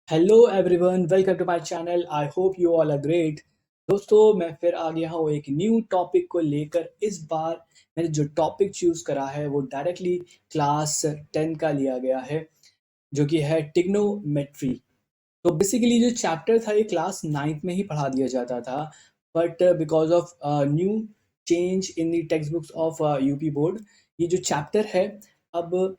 Hello everyone, welcome to my channel. I hope you all are great. दोस्तों, मैं फिर आ गया हूँ एक न्यू टॉपिक को लेकर। इस बार मैंने जो टॉपिक चूज़ करा है वो डायरेक्टली क्लास 10 का लिया गया है, जो कि है टिग्नोमेट्री। तो बेसिकली जो चैप्टर था ये क्लास 9th में ही पढ़ा दिया जाता था, but because of new change in the text books of UP board, ये जो चैप्टर है अब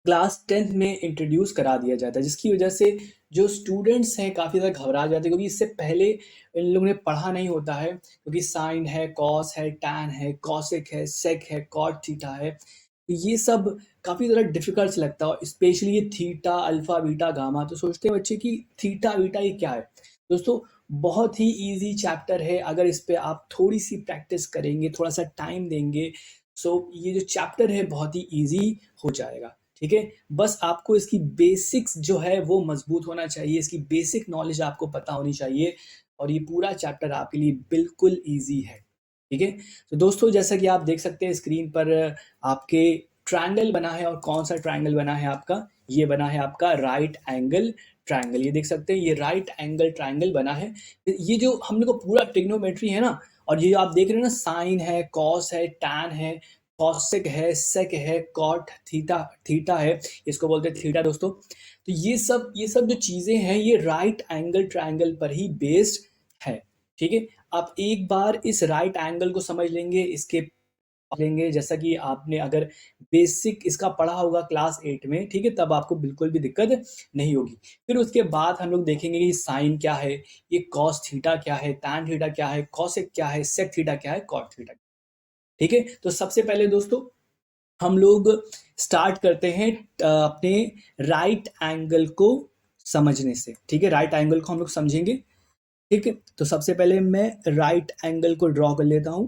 क्लास 10th में इंट्रोड्यूस करा दिया जाता है, जिसकी वजह से जो स्टूडेंट्स हैं काफ़ी ज़्यादा घबरा जाते हैं, क्योंकि इससे पहले इन लोगों ने पढ़ा नहीं होता है। क्योंकि साइन है, कॉस है, टैन है, कॉसेक है, सेक है, कॉट थीटा है, तो ये सब काफ़ी ज़्यादा डिफिकल्ट लगता है। स्पेशली ये थीटा, अल्फा, बीटा, गामा, तो सोचते हैं बच्चे कि थीटा बीटा ये क्या है। दोस्तों, बहुत ही इजी चैप्टर है। अगर इस पे आप थोड़ी सी प्रैक्टिस करेंगे, थोड़ा सा टाइम देंगे, सो ये जो चैप्टर है बहुत ही इजी हो जाएगा। ठीक है, बस आपको इसकी बेसिक्स जो है वो मजबूत होना चाहिए, इसकी बेसिक नॉलेज आपको पता होनी चाहिए, और ये पूरा चैप्टर आपके लिए बिल्कुल इजी है। ठीक है, तो दोस्तों जैसा कि आप देख सकते हैं स्क्रीन पर आपके ट्रायंगल बना है। और कौन सा ट्रायंगल बना है आपका? ये बना है आपका राइट एंगल ट्रायंगल। ये देख सकते हैं, ये राइट एंगल ट्रायंगल बना है। ये जो हम लोग को पूरा ट्रिग्नोमेट्री है ना, और ये जो आप देख रहे हैं ना, साइन है, कॉस है, टैन है, कॉसेक है, सेक है, कॉट थीटा थीटा है, इसको बोलते हैं थीटा दोस्तों। तो ये सब जो चीजें हैं ये राइट एंगल ट्रायंगल पर ही बेस्ड है। ठीक है, आप एक बार इस राइट एंगल को समझ लेंगे, इसके लेंगे, जैसा कि आपने अगर बेसिक इसका पढ़ा होगा क्लास 8 में, ठीक है, तब आपको बिल्कुल भी दिक्कत नहीं होगी। फिर उसके बाद हम लोग देखेंगे कि साइन क्या है, ये कॉस थीटा क्या है, टैन थीटा क्या है, कॉसेक क्या है, सेक थीटा क्या है, कॉट थीटा। ठीक है, तो सबसे पहले दोस्तों हम लोग स्टार्ट करते हैं अपने राइट एंगल को समझने से। ठीक है, राइट एंगल को हम लोग समझेंगे। ठीक है, तो सबसे पहले मैं राइट एंगल को ड्रॉ कर लेता हूं।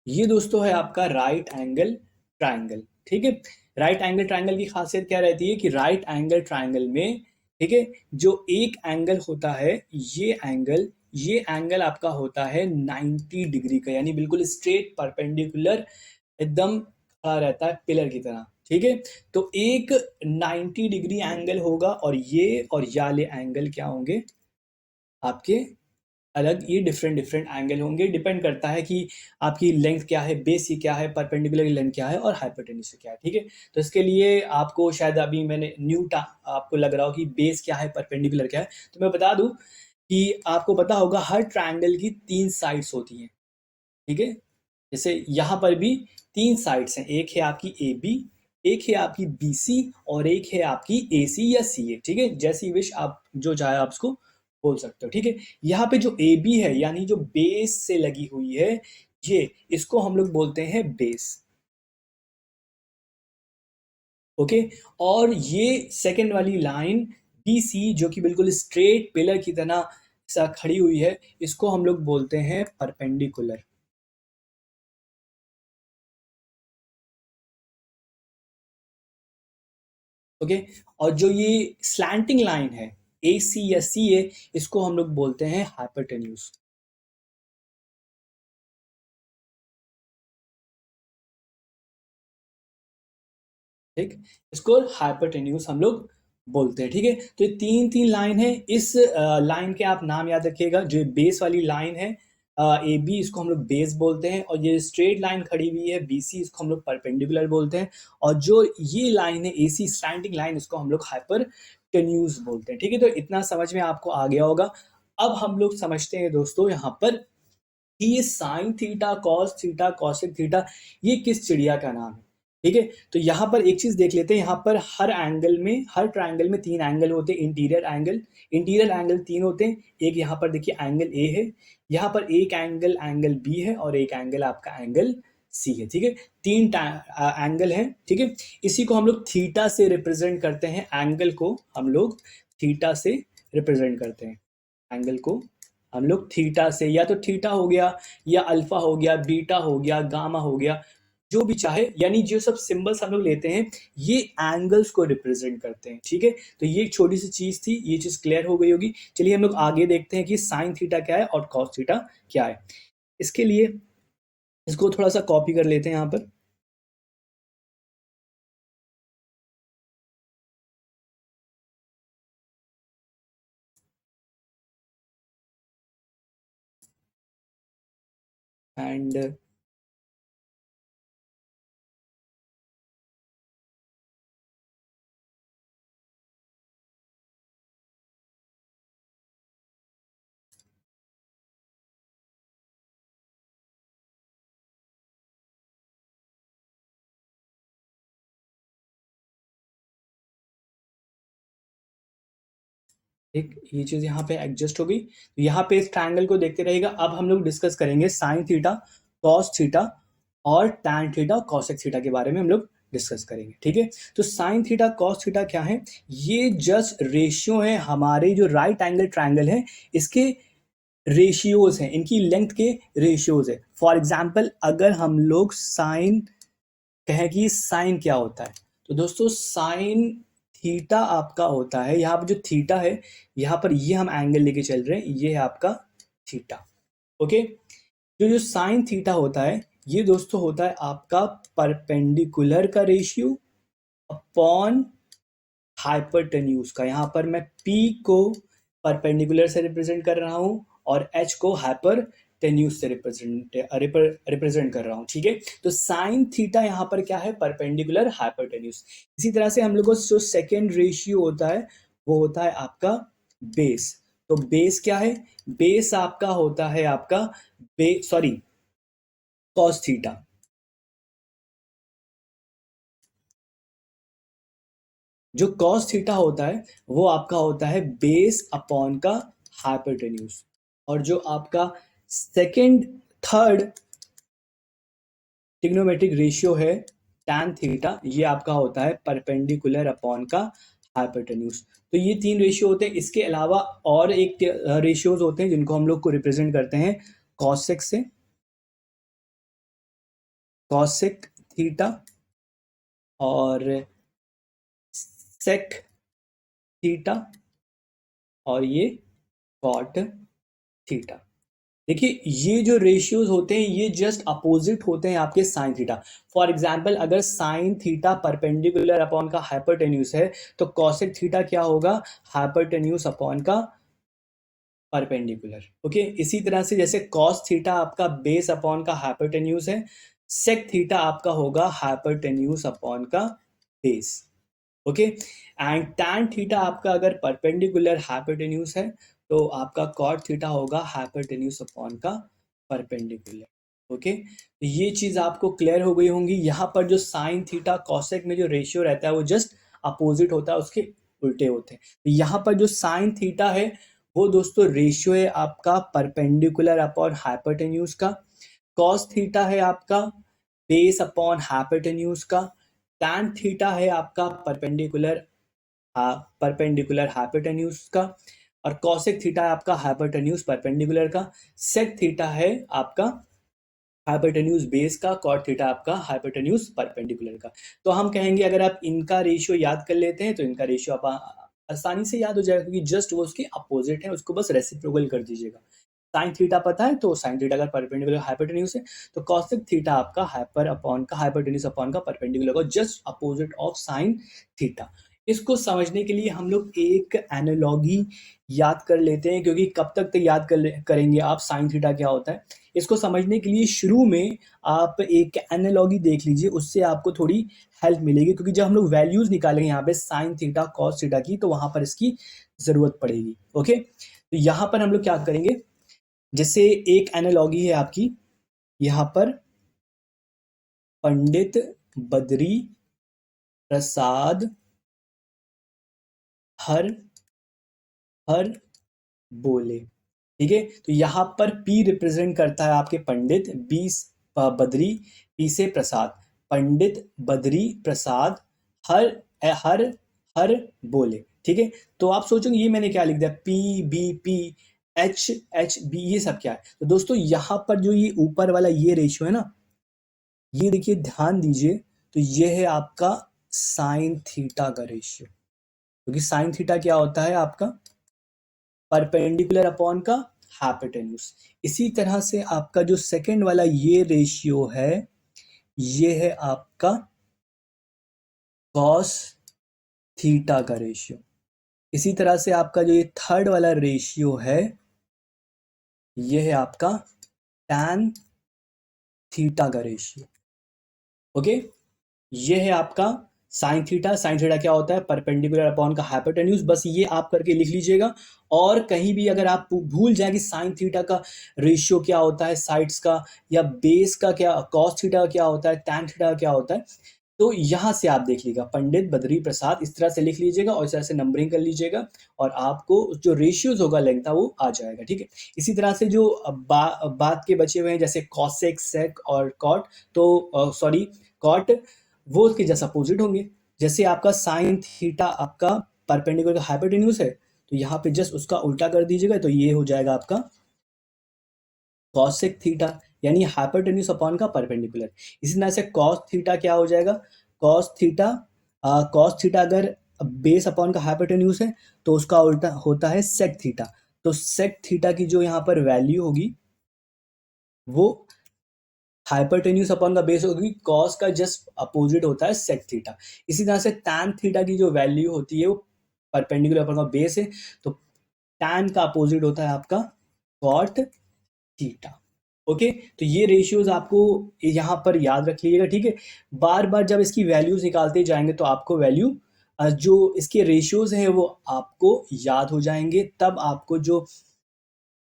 ये दोस्तों है आपका राइट एंगल ट्रायंगल। ठीक है, राइट एंगल ट्रायंगल की खासियत क्या रहती है कि राइट एंगल ट्रायंगल में, ठीक है, जो एक एंगल होता है, ये एंगल आपका होता है 90 डिग्री का, यानी बिल्कुल स्ट्रेट परपेंडिकुलर, एकदम खड़ा रहता है पिलर की तरह। ठीक है, तो एक 90 डिग्री एंगल होगा, और ये वाले एंगल क्या होंगे आपके अलग। ये डिफरेंट डिफरेंट एंगल होंगे, डिपेंड करता है कि आपकी लेंथ क्या है, बेस की क्या है, परपेंडिकुलर की लेंथ क्या है, और हाइपोटेन्यूज क्या है। ठीक है, तो इसके लिए आपको शायद अभी मैंने आपको लग रहा हो कि बेस क्या है, परपेंडिकुलर क्या है, तो मैं बता दूं कि आपको पता होगा हर ट्रायंगल की 3 साइड्स होती हैं। ठीक है, जैसे यहाँ पर भी 3 साइड्स हैं, एक है आपकी ए बी, एक है आपकी बी सी, और एक है आपकी ए सी या सी ए। ठीक है, जैसी विश आप जो चाहे आप उसको बोल सकते हो। ठीक है, यहाँ पे जो ए बी है, यानी जो बेस से लगी हुई है, ये इसको हम लोग बोलते हैं बेस। ओके, और ये सेकंड वाली लाइन बी सी, जो कि बिल्कुल स्ट्रेट पिलर की तरह सा खड़ी हुई है, इसको हम लोग बोलते हैं परपेंडिकुलर। ओके, और जो ये स्लैंटिंग लाइन है, ए सी या सी ए, इसको हम लोग बोलते हैं हाइपोटेन्यूज। ठीक, इसको हाइपोटेन्यूज हम लोग बोलते हैं। ठीक है, तो ये तीन तीन लाइन है। इस लाइन के आप नाम याद रखिएगा। जो बेस वाली लाइन है ए बी, इसको हम लोग बेस बोलते हैं, और ये स्ट्रेट लाइन खड़ी हुई है बी सी, इसको हम लोग परपेंडिकुलर बोलते हैं, और जो ये लाइन है ए सी स्लैंटिंग लाइन, इसको हम लोग हाइपोटेन्यूज बोलते हैं। ठीक है, तो इतना समझ में आपको आ गया होगा। अब हम लोग समझते हैं दोस्तों यहाँ पर कि ये sign theta, cos theta, cosec theta, ये किस चिड़िया का नाम है। ठीक है, तो यहाँ पर एक चीज देख लेते हैं। यहाँ पर हर एंगल में, हर ट्रायंगल में 3 एंगल होते हैं। इंटीरियर एंगल 3 होते हैं। एक यहाँ पर देखिए एंगल ए है, यहाँ पर एक एंगल एंगल बी है, और एक एंगल आपका एंगल सी है। ठीक है, 3 एंगल है। ठीक है, इसी को हम लोग थीटा से रिप्रेजेंट करते हैं। एंगल को हम लोग थीटा से रिप्रेजेंट करते हैं। एंगल को हम लोग थीटा से, या तो थीटा हो गया, या अल्फा हो गया, बीटा हो गया, गामा हो गया, जो भी चाहे, यानी जो सब सिंबल्स हम लोग लेते हैं, ये एंगल्स को रिप्रेजेंट करते हैं। ठीक है, तो ये एक छोटी सी चीज थी, ये चीज क्लियर हो गई होगी। चलिए हम लोग आगे देखते हैं कि साइन थीटा क्या है और कॉस थीटा क्या है। इसके लिए इसको थोड़ा सा कॉपी कर लेते हैं यहाँ पर। एंड एक ये चीज़ यहाँ पे एडजस्ट हो गई। तो यहाँ पे इस ट्रायंगल को देखते रहेगा। अब हम लोग डिस्कस करेंगे साइन थीटा, कॉस थीटा और टैन थीटा, कॉसेक थीटा के बारे में हम लोग डिस्कस करेंगे। ठीक है, तो साइन थीटा कॉस थीटा क्या है? ये जस्ट रेशियो है हमारे जो राइट एंगल ट्रायंगल है इसके रेशियोज हैं, इनकी लेंथ के रेशियोज है। फॉर एग्जाम्पल अगर हम लोग साइन कहें कि साइन क्या होता है, तो दोस्तों साइन थीटा आपका होता है, यहाँ पर जो थीटा है यहाँ पर ये हम एंगल लेके चल रहे हैं, ये है आपका थीटा। ओके, जो साइन थीटा होता है ये दोस्तों होता है आपका परपेंडिकुलर का रेशियो अपॉन हाइपरटेन्यूज का। यहाँ पर मैं P को परपेंडिकुलर से रिप्रेजेंट कर रहा हूँ और H को हाइपरटेन्यूज से रिप्रेजेंट कर रहा हूँ। ठीक है, तो साइन थीटा यहाँ पर क्या है? Perpendicular hypotenuse. इसी तरह से हम लोग को जो सेकेंड रेशियो होता है वो होता है आपका बेस। तो बेस क्या है? बेस आपका होता है आपका कॉस थीटा। जो कॉस थीटा होता है वो आपका होता है बेस अपॉन का हाइपरटेन्यूज। और जो आपका सेकंड थर्ड ट्रिग्नोमेट्रिक रेशियो है टैन थीटा, ये आपका होता है परपेंडिकुलर अपॉन का हाइपरटेन्यूज। तो ये तीन रेशियो होते हैं। इसके अलावा और एक रेशियोज होते हैं जिनको हम लोग को रिप्रेजेंट करते हैं कॉसेक से, कॉसेक थीटा और सेक थीटा और ये कॉट थीटा। देखिए ये जो रेशियोज होते हैं ये जस्ट अपोजिट होते हैं आपके साइन थीटा। फॉर एग्जांपल अगर साइन थीटा परपेंडिकुलर अपॉन का हाइपरटेन्यूज है तो कॉसेक थीटा क्या होगा? हाइपरटेन्यूज अपॉन का परपेंडिकुलर। ओके, इसी तरह से जैसे कॉस थीटा आपका बेस अपॉन का हाइपरटेन्यूज है, सेक थीटा आपका होगा हाइपरटेन्यूज अपॉन का base. Okay, and tan theta आपका अगर परपेंडिकुलर हाइपरटेन्यूज है तो आपका कॉट थीटा होगा हाइपरटेन्यूज अपॉन का परपेंडिकुलर। ओके, तो ये चीज आपको क्लियर हो गई होंगी। यहाँ पर जो साइन थीटा कॉसेक में जो रेशियो रहता है वो जस्ट अपोजिट होता है, उसके उल्टे होते हैं। तो यहाँ पर जो साइन थीटा है वो दोस्तों रेशियो है आपका परपेंडिकुलर अपॉन हाइपरटेन्यूज का। कॉस थीटा है आपका बेस अपॉन हाइपरटेन्यूज का। टैन थीटा है आपका परपेंडिकुलर हाइपरटेन्यूज का। और कॉसेक थीटा है आपका हाइपरटेन्यूज परपेंडिकुलर का। सेक थीटा है आपका हाइपरटेन्यूज बेस का। कॉट थीटा आपका हाइपरटेन्यूज परपेंडिकुलर का। तो हम कहेंगे अगर आप इनका रेशियो याद कर लेते हैं तो इनका रेशियो आप आसानी से याद हो जाएगा, क्योंकि जस्ट वो उसके अपोजिट है, उसको बस रेसिप्रोकल कर दीजिएगा। साइन थीटा पता है तो साइन थीटा अगर परपेंडिकुलर हाइपरटेन्यूज है तो कॉसेक थीटा आपका हाइपरटेन्यूज अपॉन का परपेंडिकुलर का just opposite of sine theta. इसको समझने के लिए हम लोग एक एनालॉगी याद कर लेते हैं, क्योंकि कब तक याद करेंगे आप साइन थीटा क्या होता है। इसको समझने के लिए शुरू में आप एक एनालॉगी देख लीजिए, उससे आपको थोड़ी हेल्प मिलेगी, क्योंकि जब हम लोग वैल्यूज निकालेंगे यहाँ पे साइन थीटा कॉस थीटा की तो वहां पर इसकी जरूरत पड़ेगी। ओके, तो यहाँ पर हम लोग क्या करेंगे, जैसे एक एनालॉगी है आपकी यहाँ पर पंडित बद्री प्रसाद हर हर बोले। ठीक है, तो यहाँ पर P रिप्रेजेंट करता है आपके पंडित, बी बद्री, P से प्रसाद। पंडित बद्री प्रसाद हर हर हर बोले। ठीक है, तो आप सोचोगे ये मैंने क्या लिख दिया, P एच एच बी, ये सब क्या है? तो दोस्तों यहाँ पर जो ये ऊपर वाला ये रेशियो है ना, ये देखिए ध्यान दीजिए, तो ये है आपका साइन थीटा का रेशियो, क्योंकि साइन थीटा क्या होता है आपका परपेंडिकुलर अपॉन का हाइपोटेन्यूज। इसी तरह से आपका जो सेकंड वाला ये रेशियो है ये है आपका कॉस थीटा का रेशियो। इसी तरह से आपका जो ये थर्ड वाला रेशियो है ये है आपका टैन थीटा का रेशियो। ओके, ये है आपका साइन थीटा। साइन थीटा क्या होता है? परपेंडिकुलर अपॉन का हाइपोटेन्यूज। बस ये आप करके लिख लीजिएगा। और कहीं भी अगर आप भूल जाए कि साइन थीटा का रेशियो क्या होता है साइड्स का, या बेस का क्या, कॉस थीटा का क्या होता है, टैन थीटा का क्या होता है, तो यहाँ से आप देख लीजिएगा, पंडित बद्री प्रसाद, इस तरह से लिख लीजिएगा और इस तरह से नंबरिंग कर लीजिएगा और आपको जो रेशियोज होगा लेंथ का वो आ जाएगा। ठीक है, इसी तरह से जो बात के बचे हुए हैं जैसे कॉसेक, सेक और कॉट, तो सॉरी कॉट, वो उसके जस्ट अपोजिट होंगे। जैसे आपका साइन थीटा आपका परपेंडिकुलर हाइपोटेन्यूज है, तो यहाँ पे जस्ट उसका उल्टा कर दीजिएगा, तो ये हो जाएगा आपका कॉसेक थीटा, यानी हाइपोटेन्यूज अपॉन का परपेंडिकुलर। इसी तरह से कॉस थीटा क्या हो जाएगा? कॉस थीटा, कॉस थीटा अगर बेस अपॉन का हाइपोटेन्यूज है तो उसका उल्टा होता है सेक थीटा। तो सेक थीटा की जो यहाँ पर वैल्यू होगी वो हाइपोटेन्यूज अपॉन का बेस होगी, कॉस का जस्ट अपोजिट होता है सेक थीटा। इसी तरह से टैन थीटा की जो वैल्यू होती है वो परपेंडिकुलर अपॉन का बेस है, तो टैन का अपोजिट होता है आपका कॉट थीटा। ओके, तो ये रेशियोज आपको यहाँ पर याद रख लीजिएगा। ठीक है, बार बार जब इसकी वैल्यूज निकालते जाएंगे तो आपको वैल्यू जो इसके रेशियोज हैं वो आपको याद हो जाएंगे, तब आपको जो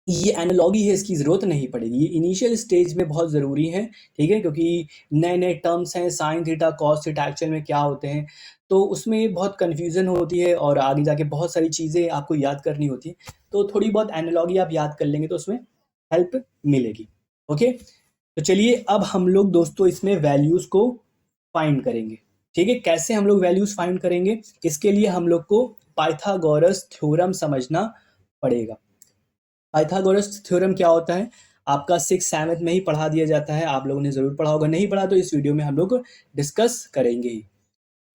ये एनालॉगी है इसकी ज़रूरत नहीं पड़ेगी। ये इनिशियल स्टेज में बहुत ज़रूरी है। ठीक है, क्योंकि नए नए टर्म्स हैं, sign theta cos theta actual में क्या होते हैं, तो उसमें बहुत कन्फ्यूज़न होती है और आगे जाके बहुत सारी चीज़ें आपको याद करनी होती है। तो थोड़ी बहुत एनालॉगी आप याद कर लेंगे तो उसमें हेल्प मिलेगी। ओके, तो चलिए अब हम लोग दोस्तों इसमें वैल्यूज़ को फाइंड करेंगे। ठीक है, कैसे हम लोग वैल्यूज़ फाइंड करेंगे? इसके लिए हम लोग को पाइथागोरस थ्योरम समझना पड़ेगा। पाइथागोरस थ्योरम क्या होता है? आपका 6th 7th में ही पढ़ा दिया जाता है, आप लोगों ने ज़रूर पढ़ा होगा। नहीं पढ़ा तो इस वीडियो में हम लोग डिस्कस करेंगे ही।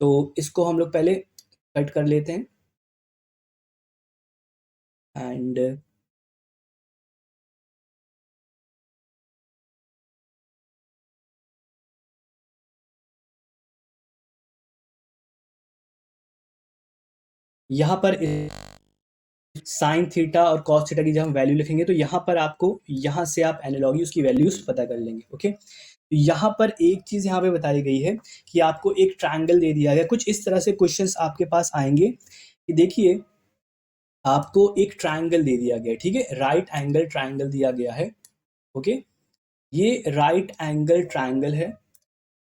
तो इसको हम लोग पहले कट कर लेते हैं एंड यहाँ पर साइन थीटा और कॉस थीटा की जब हम वैल्यू लिखेंगे तो यहाँ पर आपको, यहाँ से आप एनालॉगी उसकी वैल्यूज पता कर लेंगे। ओके, तो यहाँ पर एक चीज़ यहाँ पे बताई गई है कि आपको एक ट्रायंगल दे दिया गया। कुछ इस तरह से क्वेश्चंस आपके पास आएंगे कि देखिए आपको एक ट्रायंगल दे दिया गया है। ठीक है, राइट एंगल ट्रायंगल दिया गया है। ओके, ये राइट एंगल ट्रायंगल है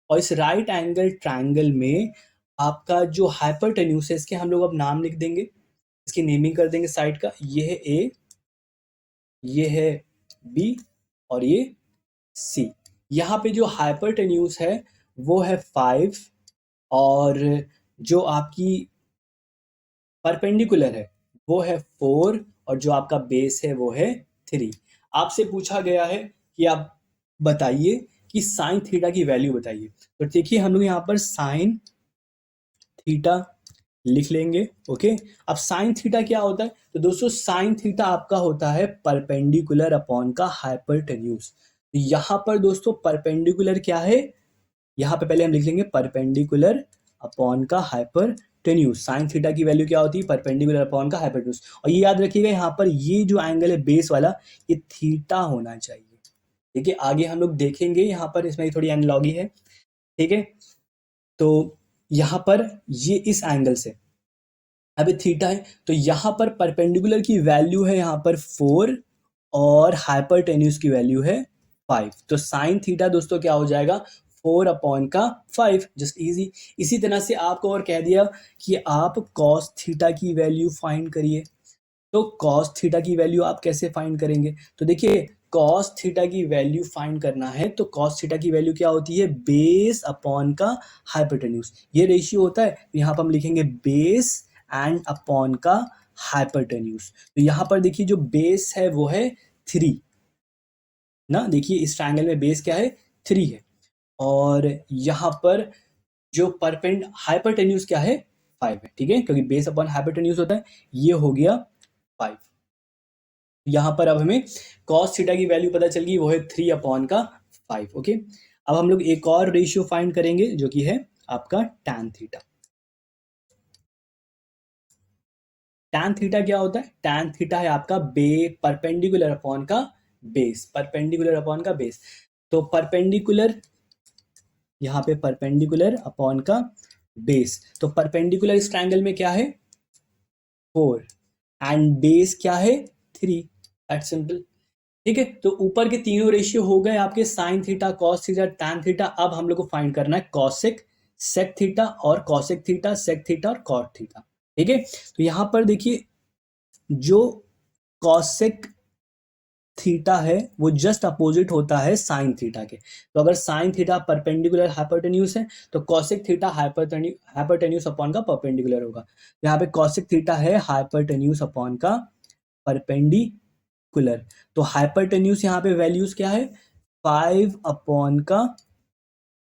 और इस राइट एंगल ट्रायंगल में आपका जो हाइपोटेन्यूज है, इसके हम लोग अब नाम लिख देंगे, इसकी नेमिंग कर देंगे साइड का। ये है ए, ये है बी और ये सी। यहाँ पे जो हाइपोटेन्यूज है वो है 5 और जो आपकी परपेंडिकुलर है वो है 4 और जो आपका बेस है वो है 3। आपसे पूछा गया है कि आप बताइए कि साइन थीटा की वैल्यू बताइए। तो देखिए हम लोग यहाँ पर साइन थीटा लिख लेंगे। ओके, अब साइन थीटा क्या होता है? तो दोस्तों साइन थीटा आपका होता है परपेंडिकुलर अपॉन का हाइपोटेन्यूज। तो यहाँ पर दोस्तों परपेंडिकुलर क्या है? यहाँ पे पहले हम लिख लेंगे परपेंडिकुलर अपॉन का हाइपोटेन्यूज। साइन थीटा की वैल्यू क्या होती है? परपेंडिकुलर अपॉन का हाइपोटेन्यूज। और ये याद रखिएगा यहाँ पर ये जो एंगल है बेस वाला, ये थीटा होना चाहिए। ठीक है, आगे हम लोग देखेंगे, यहाँ पर इसमें थोड़ी एनालॉगी है। ठीक है, तो यहाँ पर ये इस एंगल से अब थीटा है, तो यहाँ पर परपेंडिकुलर की वैल्यू है यहाँ पर 4 और हाइपोटेन्यूज की वैल्यू है 5। तो साइन थीटा दोस्तों क्या हो जाएगा? 4 अपॉन का 5, जस्ट इजी। इसी तरह से आपको और कह दिया कि आप कॉस थीटा की वैल्यू फाइंड करिए। तो कॉस थीटा की वैल्यू आप कैसे फाइंड करेंगे? तो देखिए कॉस थीटा की वैल्यू फाइंड करना है तो कॉस थीटा की वैल्यू क्या होती है? बेस अपॉन का हाइपोटेन्यूज। ये रेशियो होता है, तो यहाँ पर हम लिखेंगे बेस एंड अपॉन का हाइपोटेन्यूज। तो यहाँ पर देखिए जो बेस है वो है 3 ना। देखिए इस ट्रायंगल में बेस क्या है? 3 है और यहाँ पर जो परपेंड हाइपोटेन्यूज क्या है? 5 है। ठीक है, क्योंकि बेस अपॉन हाइपोटेन्यूज होता है। ये हो गया 5। यहाँ पर अब हमें कॉस थीटा की वैल्यू पता चल गई, वो है 3 अपॉन का 5। ओके, अब हम लोग एक और रेशियो फाइंड करेंगे जो कि है आपका टैन थीटा। टैन थीटा क्या होता है? टैन थीटा है आपका बे परपेंडिकुलर अपॉन का बेस, परपेंडिकुलर अपॉन का बेस। तो परपेंडिकुलर, यहाँ पे परपेंडिकुलर अपॉन का बेस, तो परपेंडिकुलर इस ट्रायंगल में क्या है 4 एंड बेस क्या है 3, दैट सिंपल। ठीक है, तो ऊपर के तीनों रेशियो हो गए आपके sign theta, cos theta, tan theta. अब हम लोग को फाइंड करना है कॉसेक सेक थीटा और कॉसेक थीटा, सेक थीटा और कॉट थीटा। ठीक है, तो यहां पर देखिए जो कॉसेक थीटा है वो जस्ट अपोजिट होता है साइन थीटा के। तो अगर साइन थीटा परपेंडिकुलर हाइपोटेन्यूज है तो कॉसेक थीटा हाइपोटेन्यूज अपॉन का परपेंडिकुलर होगा। यहाँ पे कॉसेक थीटा है हाइपोटेन्यूज अपॉन का परपेंडिकुलर। तो हाइपोटेन्यूज यहाँ पे वैल्यूज क्या है 5 अपॉन का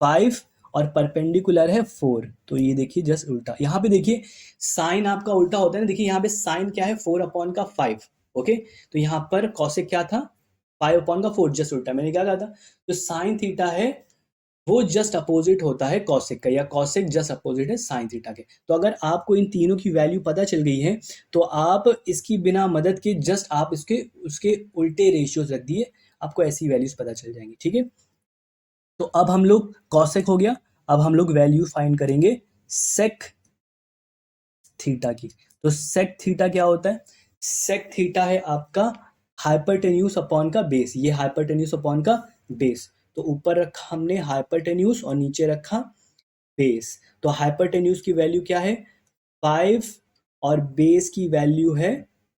5 और परपेंडिकुलर है 4। तो ये देखिए जस्ट उल्टा, यहाँ पे देखिए साइन आपका उल्टा होता है ना, देखिए यहाँ पे साइन क्या है 4 अपॉन का 5। ओके, तो यहाँ पर कॉसेक क्या था 5 अपॉन का 4, जस्ट उल्टा। मैंने क्या कहा था, जो साइन थीटा है वो जस्ट अपोजिट होता है कॉसेक का, या कॉसेक जस्ट अपोजिट है साइन थीटा के। तो अगर आपको इन तीनों की वैल्यू पता चल गई है तो आप इसकी बिना मदद के जस्ट आप उसके उल्टे रेशियोज रख दिए, आपको ऐसी वैल्यूज पता चल जाएंगी। ठीक है, तो अब हम लोग कॉसेक हो गया, अब हम लोग वैल्यू फाइंड करेंगे सेक थीटा की। तो सेक थीटा क्या होता है, सेक थीटा है आपका हाइपरटेन्यूज अपॉन का बेस, ये हाइपरटेन्यूज अपॉन का बेस। तो ऊपर रखा हमने हाइपरटेन्यूज और नीचे रखा बेस। तो हाइपरटेन्यूज की वैल्यू क्या है 5 और बेस की वैल्यू है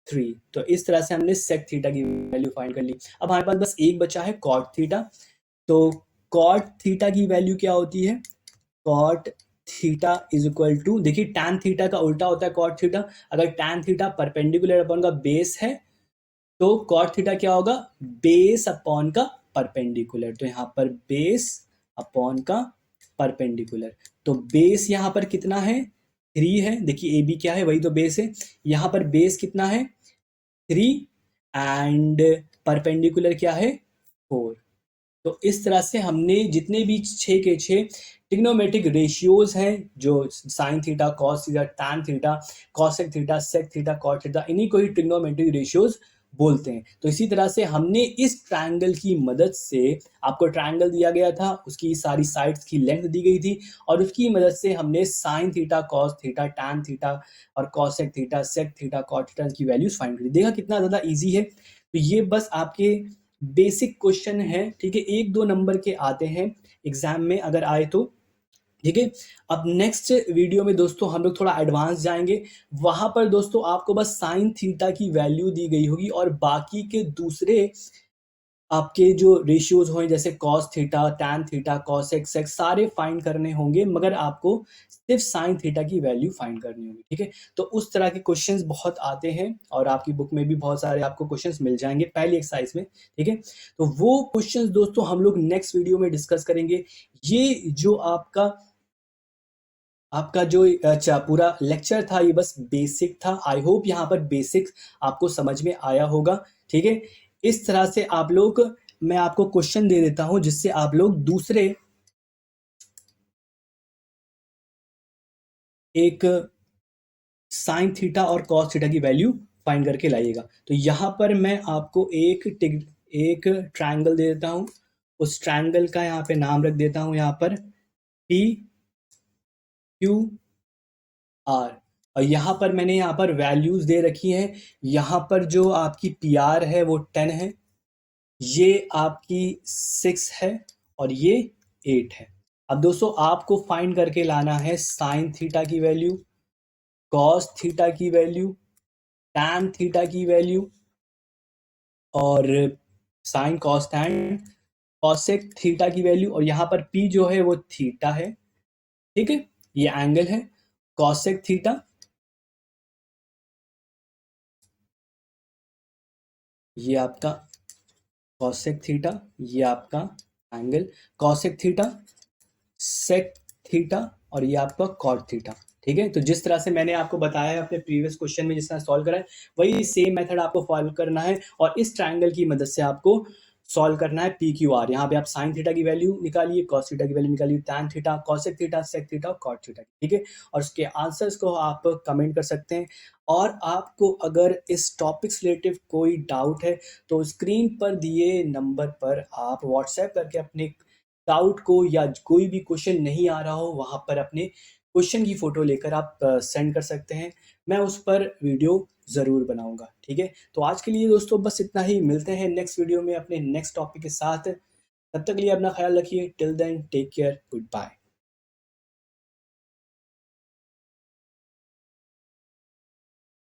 3। तो इस तरह से हमने सेक थीटा की वैल्यू फाइंड कर ली। अब हमारे पास बस एक बचा है कॉट थीटा। तो कॉट थीटा की वैल्यू क्या होती है, cot theta is equal to, देखिए टैन थीटा का उल्टा होता है कॉट थीटा। अगर टैन थीटा परपेंडिकुलर अपॉन का बेस है तो कॉट थीटा क्या होगा बेस अपॉन का परपेंडिकुलर। तो यहाँ पर बेस अपॉन का परपेंडिकुलर, तो बेस यहाँ पर कितना है 3 है, देखिए ए बी क्या है वही तो बेस है। यहाँ पर बेस कितना है 3 एंड परपेंडिकुलर क्या है 4। तो इस तरह से हमने जितने भी 6 के 6 ट्रिग्नोमेट्रिक रेशियोज हैं, जो sine theta, cos theta, tan theta, cosec theta, sec theta, cot theta, इन्हीं को ही ट्रिग्नोमेट्रिक रेशियोज बोलते हैं। तो इसी तरह से हमने इस ट्रायंगल की मदद से, आपको ट्रायंगल दिया गया था, उसकी सारी साइड्स की लेंथ दी गई थी और उसकी मदद से हमने sine theta, cos theta, tan theta और cosec theta, sec theta, cot theta की वैल्यूज फाइंड करी। देखा कितना ज़्यादा ईजी है। तो ये बस आपके बेसिक क्वेश्चन है। ठीक है, 1-2 नंबर के आते हैं एग्जाम में अगर आए तो। ठीक है, अब नेक्स्ट वीडियो में दोस्तों हम लोग थोड़ा एडवांस जाएंगे। वहां पर दोस्तों आपको बस साइन थीटा की वैल्यू दी गई होगी और बाकी के दूसरे आपके जो रेशियोज हों जैसे cos theta, tan theta, cosec, sec सारे फाइंड करने होंगे, मगर आपको सिर्फ साइन थीटा की वैल्यू फाइंड करनी होगी। ठीक है, तो उस तरह के क्वेश्चंस बहुत आते हैं और आपकी बुक में भी बहुत सारे आपको क्वेश्चंस मिल जाएंगे पहली एक्सरसाइज में। ठीक है, तो वो क्वेश्चंस दोस्तों हम लोग नेक्स्ट वीडियो में डिस्कस करेंगे। ये जो आपका आपका जो अच्छा पूरा लेक्चर था ये बस बेसिक था। आई होप यहाँ पर बेसिक आपको समझ में आया होगा। ठीक है, इस तरह से आप लोग, मैं आपको क्वेश्चन दे देता हूं जिससे आप लोग दूसरे एक साइन थीटा और कॉस थीटा की वैल्यू फाइंड करके लाइएगा। तो यहाँ पर मैं आपको एक ट्रायंगल दे देता हूँ, उस ट्रायंगल का यहाँ पे नाम रख देता हूँ यहाँ पर पी क्यू आर, और यहाँ पर मैंने यहाँ पर वैल्यूज दे रखी हैं। यहाँ पर जो आपकी पी आर है वो 10 है, ये आपकी 6 है और ये 8 है। अब दोस्तों आपको फाइंड करके लाना है साइन थीटा की वैल्यू, कॉस थीटा की वैल्यू, टैन थीटा की वैल्यू और sine cos tan cosec theta की वैल्यू, और यहाँ पर पी जो है वो थीटा है। ठीक है, ये एंगल है कॉसेक थीटा, ये आपका कॉसेक थीटा, ये आपका angle cosec theta, sec theta और ये आपका कॉट थीटा। ठीक है, तो जिस तरह से मैंने आपको बताया है अपने प्रीवियस क्वेश्चन में जिस तरह सॉल्व करा है वही सेम मेथड आपको फॉलो करना है और इस ट्रायंगल की मदद से आपको सॉल्व करना है पी क्यू आर। यहाँ पे आप साइन थीटा की वैल्यू निकालिए, कॉस थीटा की वैल्यू निकालिए, tan theta, cosec theta, sec theta और कॉट थीटा, ठीक है। और उसके आंसर्स को आप कमेंट कर सकते हैं। और आपको अगर इस टॉपिक से रिलेटेड कोई डाउट है तो स्क्रीन पर दिए नंबर पर आप व्हाट्सएप करके अपने डाउट को, या कोई भी क्वेश्चन नहीं आ रहा हो वहाँ पर अपने क्वेश्चन की फ़ोटो लेकर आप सेंड कर सकते हैं। मैं उस पर वीडियो ज़रूर बनाऊँगा, ठीक है। तो आज के लिए दोस्तों बस इतना ही, मिलते हैं नेक्स्ट वीडियो में अपने नेक्स्ट टॉपिक के साथ। तब तक के लिए अपना ख़्याल रखिए। Till then take care, good bye.